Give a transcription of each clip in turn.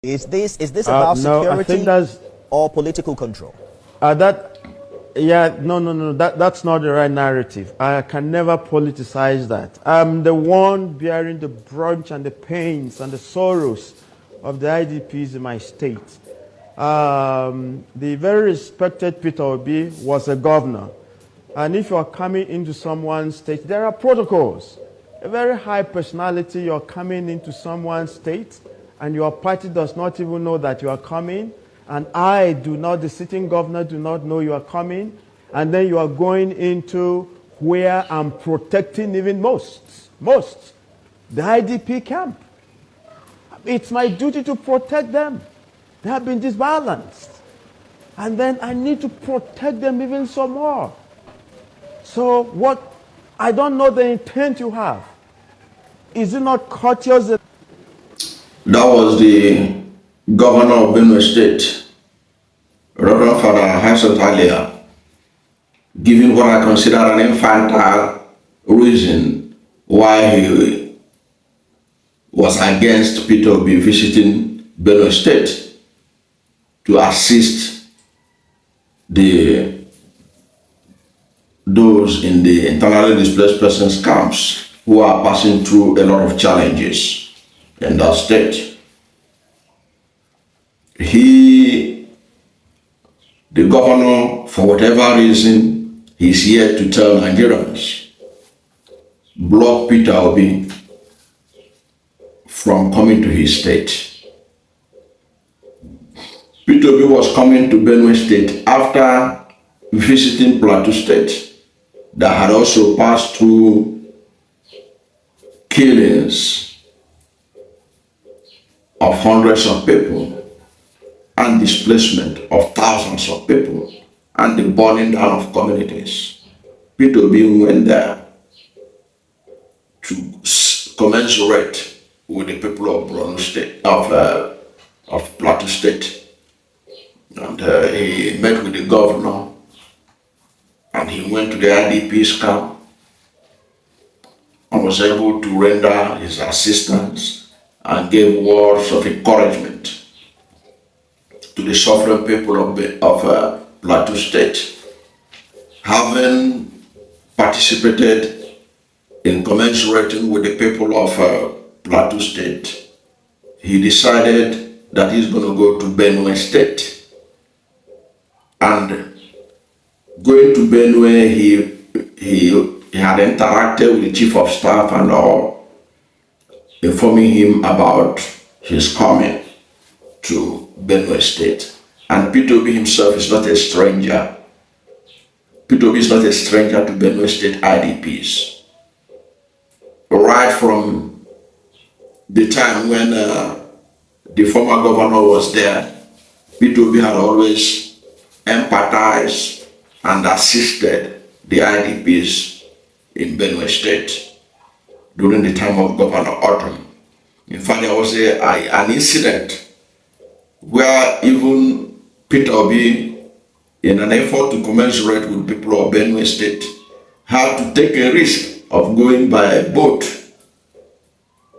Is this about No, I think security that's or political control? that's not the right narrative. I can never politicize that. I'm the one bearing the brunt and the pains and the sorrows of the IDPs in my state. The very respected Peter Obi was a governor. And if you're coming into someone's state, there are protocols. A very high personality, you're coming into someone's state, and your party does not even know that you are coming, and the sitting governor, do not know you are coming, and then you are going into where I'm protecting even most, the IDP camp. It's my duty to protect them. They have been disbalanced. And then I need to protect them even some more. So I don't know the intent you have. Is it not courteous? That was the governor of Benue State, Reverend Father Hyacinth Alia, giving what I consider an infantile reason why he was against Peter Obi visiting Benue State to assist those in the internally displaced persons camps who are passing through a lot of challenges in that state. The governor, for whatever reason, is here to tell Nigerians, block Peter Obi from coming to his state. Peter Obi was coming to Benue State after visiting Plateau State that had also passed through killings of hundreds of people and displacement of thousands of people and the burning down of communities. Peter Obi went there to commensurate with the people of Benue State, of Plateau State. And he met with the governor, and he went to the IDPs camp and was able to render his assistance and gave words of encouragement to the suffering people of Plateau State. Having participated in commensurating with the people of Plateau State, he decided that he's going to go to Benue State. And going to Benue, he had interacted with the chief of staff and all, informing him about his coming to Benue State. And Peter Obi himself is not a stranger. Peter Obi is not a stranger to Benue State IDPs. Right from the time when the former governor was there, Peter Obi had always empathized and assisted the IDPs in Benue State during the time of Governor Autumn. In fact, there was an incident where even Peter Obi, in an effort to commensurate with people of Benue State, had to take a risk of going by a boat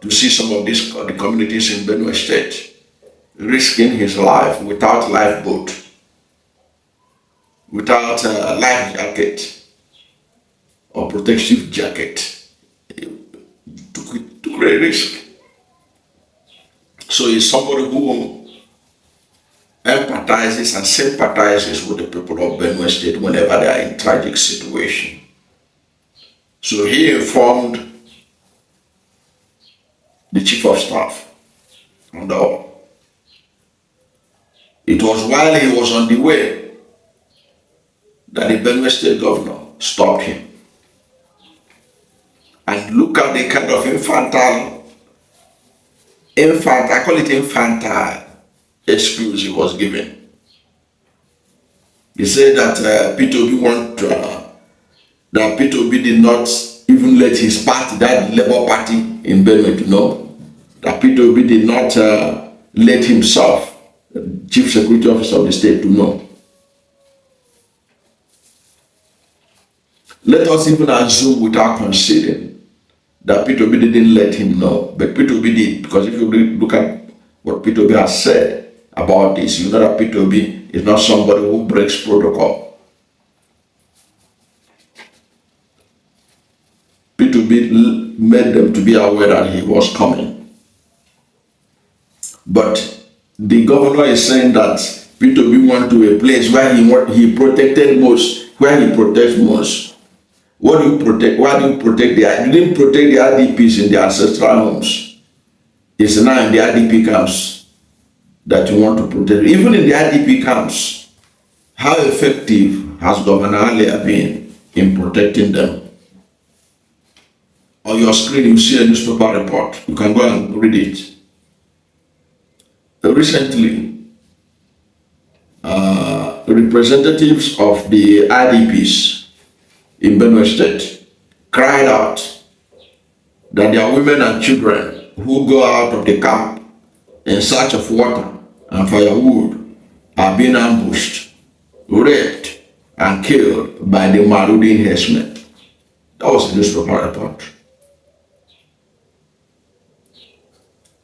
to see some of the communities in Benue State, risking his life without lifeboat, without a life jacket or protective jacket. Took a risk. So he's somebody who empathizes and sympathizes with the people of Benue State whenever they are in tragic situation. So he informed the chief of staff and all. It was while he was on the way that the Benue State governor stopped him. And look at the kind of infantile, I call it infantile excuse he was given. He said that Peter Obi did not even let his party, that Labour Party in Benue, to know. That Peter Obi did not let himself, the Chief Security Officer of the state, to know. Let us even assume without conceding that Peter Obi didn't let him know, but Peter Obi did, because if you look at what Peter Obi has said about this. You know that Peter Obi is not somebody who breaks protocol. Peter Obi made them to be aware that he was coming. But the governor is saying that Peter Obi went to a place where he protected most, where he protects most. What do you protect? Why do you protect you didn't protect the IDPs in their ancestral homes. It's now in the IDP camps that you want to protect. Even in the IDP camps, how effective has Governor Alia been in protecting them? On your screen, you see a newspaper report. You can go and read it. Recently, representatives of the IDPs in Benue State cried out that their women and children who go out of the camp in search of water and firewood are being ambushed, raped, and killed by the marauding herdsmen. That was the newspaper report.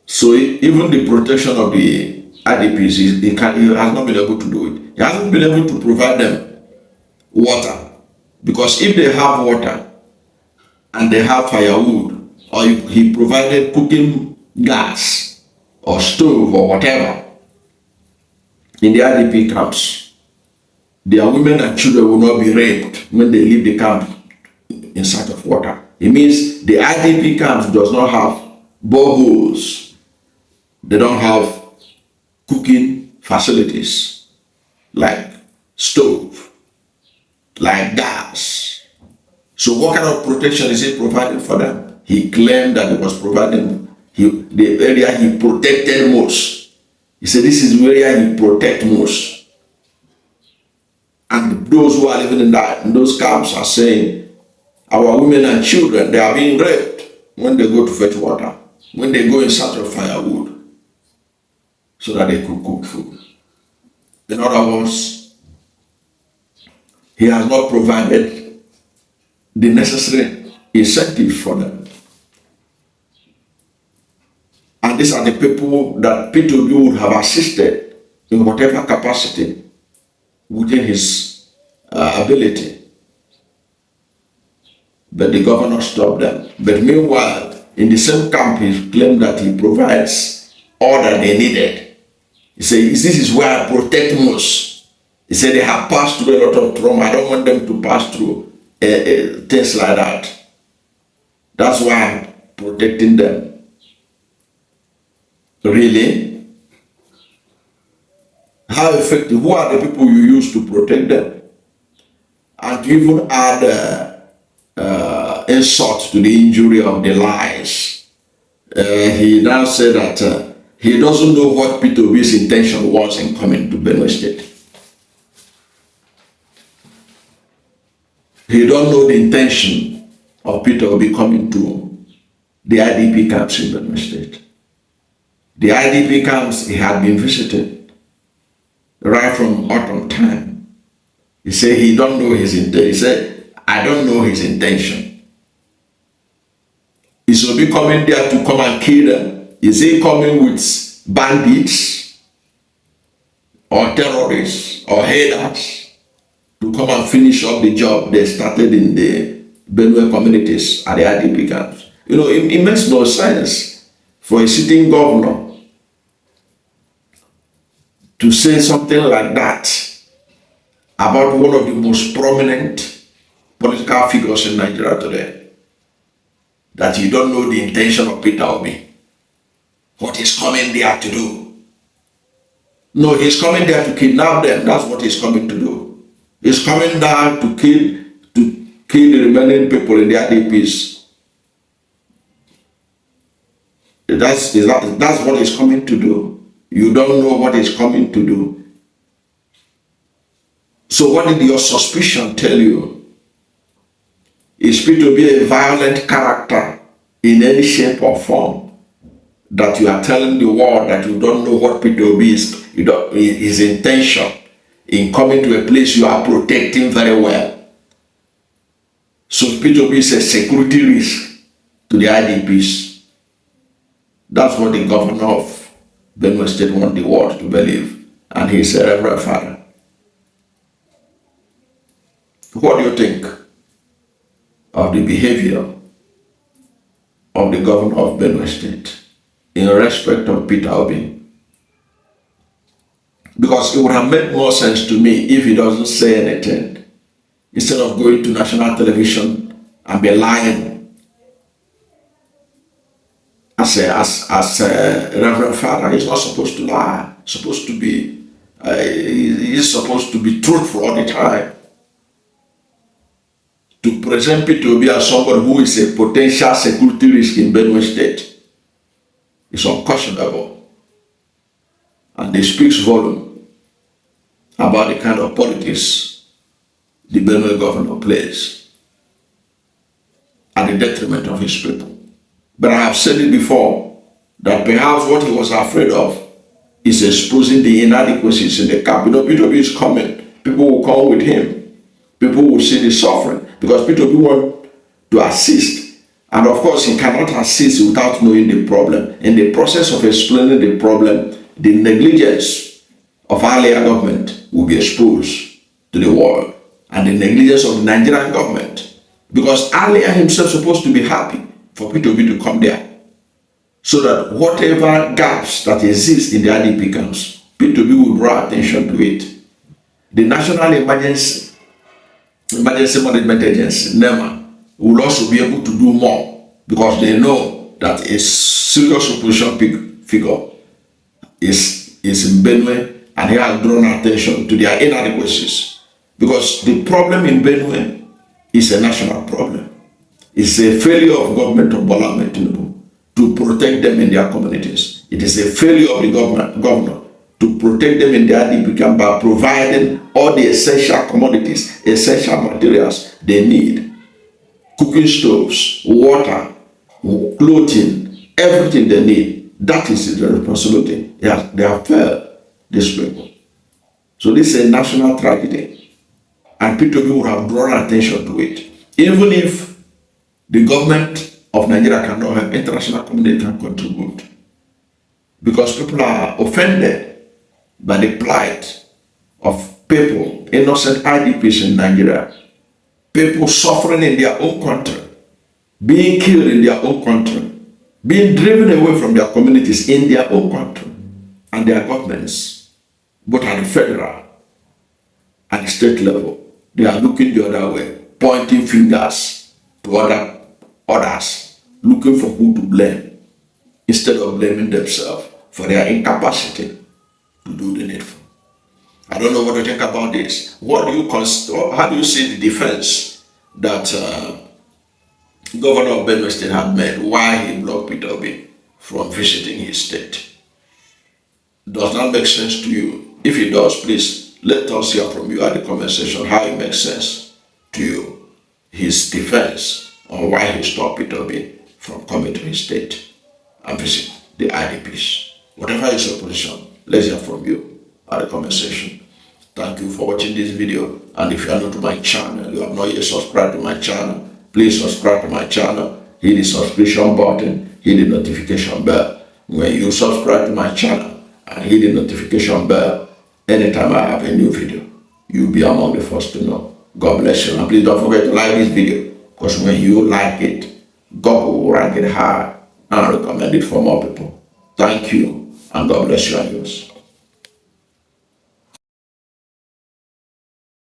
So even the protection of the IDPs, he has not been able to do it. He hasn't been able to provide them water. Because if they have water and they have firewood, or he provided cooking gas or stove or whatever in the IDP camps, their women and children will not be raped when they leave the camp in search of water. It means the IDP camps does not have boreholes. They don't have cooking facilities like stove, like gas. So what kind of protection is he providing for them? He claimed that he was providing the area he protected most. He said this is the area he protects most. And those who are living in those camps are saying, our women and children, they are being raped when they go to fetch water, when they go in search of firewood, so that they could cook food. In other words, he has not provided the necessary incentives for them. And these are the people that Peter Obi would have assisted in whatever capacity within his ability. But the governor stopped them. But meanwhile, in the same camp, he claimed that he provides all that they needed. He said, this is where I protect most. He said, they have passed through a lot of trauma. I don't want them to pass through things like that. That's why I'm protecting them. Really? How effective? Who are the people you use to protect them? And to even add insult to the injury of the lies. He now said that he doesn't know what Peter Obi's intention was in coming to Benue State. He don't know the intention of Peter Obi coming to the IDP camps in Benue State. The IDP camps he had been visiting right from autumn time. He said he don't know his intention. He said, I don't know his intention. Is Obi coming there to come and kill them? Is he coming with bandits or terrorists or haters to come and finish up the job they started in the Benue communities at the IDP camps? You know, it makes no sense for a sitting governor to say something like that about one of the most prominent political figures in Nigeria today, that you don't know the intention of Peter Obi, what he's coming there to do. No, he's coming there to kidnap them. That's what he's coming to do. He's coming down to kill the remaining people in the IDPs. That's what he's coming to do. You don't know what he's coming to do. So what did your suspicion tell you? Is Peter to be a violent character in any shape or form, that you are telling the world that you don't know what Peter Obi is, his intention in coming to a place you are protecting very well? So Peter Obi is a security risk to the IDPs. That's what the governor of Benue State want the world to believe, and he's a reverend father. What do you think of the behavior of the governor of Benue State in respect of Peter Obi? Because it would have made more sense to me if he doesn't say anything, instead of going to national television and be lying as a reverend father. He's not supposed to lie. He's supposed to be truthful all the time. To present Peter Obi as somebody who is a potential security risk in Benue State is unconscionable. And it speaks volume about the kind of politics the Benue governor plays at the detriment of his people. But I have said it before, that perhaps what he was afraid of is exposing the inadequacies in the camp. Peter Obi is coming. People will come with him. People will see the suffering, because Peter Obi wants to assist. And of course, he cannot assist without knowing the problem. In the process of explaining the problem, the negligence of Alia government will be exposed to the world, and the negligence of the Nigerian government, because Alia himself is supposed to be happy for Peter Obi to come there, so that whatever gaps that exist in the IDP camps, Peter Obi will draw attention to it. The National Emergency Management Agency, NEMA, will also be able to do more, because they know that a serious opposition figure is in Benue, and he has drawn attention to their inadequacies. Because the problem in Benue is a national problem. It's a failure of government of Bola Ahmed Tinubu to protect them in their communities. It is a failure of the governor to protect them in their IDP camp by providing all the essential commodities, essential materials they need. Cooking stoves, water, clothing, everything they need. That is the responsibility. They have failed these people. So this is a national tragedy. And Peter Obi would have drawn attention to it. Even if the government of Nigeria cannot help, international community can contribute. Because people are offended by the plight of people, innocent IDPs in Nigeria. People suffering in their own country, being killed in their own country, being driven away from their communities in their own country, and their governments, both at the federal and the state level, they are looking the other way, pointing fingers to others, looking for who to blame, instead of blaming themselves for their incapacity to do the needful. I don't know what to think about this. How do you see the defense that Governor of Benue State had made why he blocked Peter Obi from visiting his state? Does that make sense to you? If it does, please let us hear from you at the comment section how it makes sense to you, his defense on why he stopped Peter Obi from coming to his state and visit the IDPs. Whatever is your position, let's hear from you at the comment section. Thank you for watching this video, and if you are new to my channel, you have not yet subscribed to my channel, please subscribe to my channel, hit the subscription button, hit the notification bell. When you subscribe to my channel and hit the notification bell, anytime I have a new video, you'll be among the first to know. God bless you, and please don't forget to like this video, because when you like it, God will rank it high and recommend it for more people. Thank you, and God bless you and yours.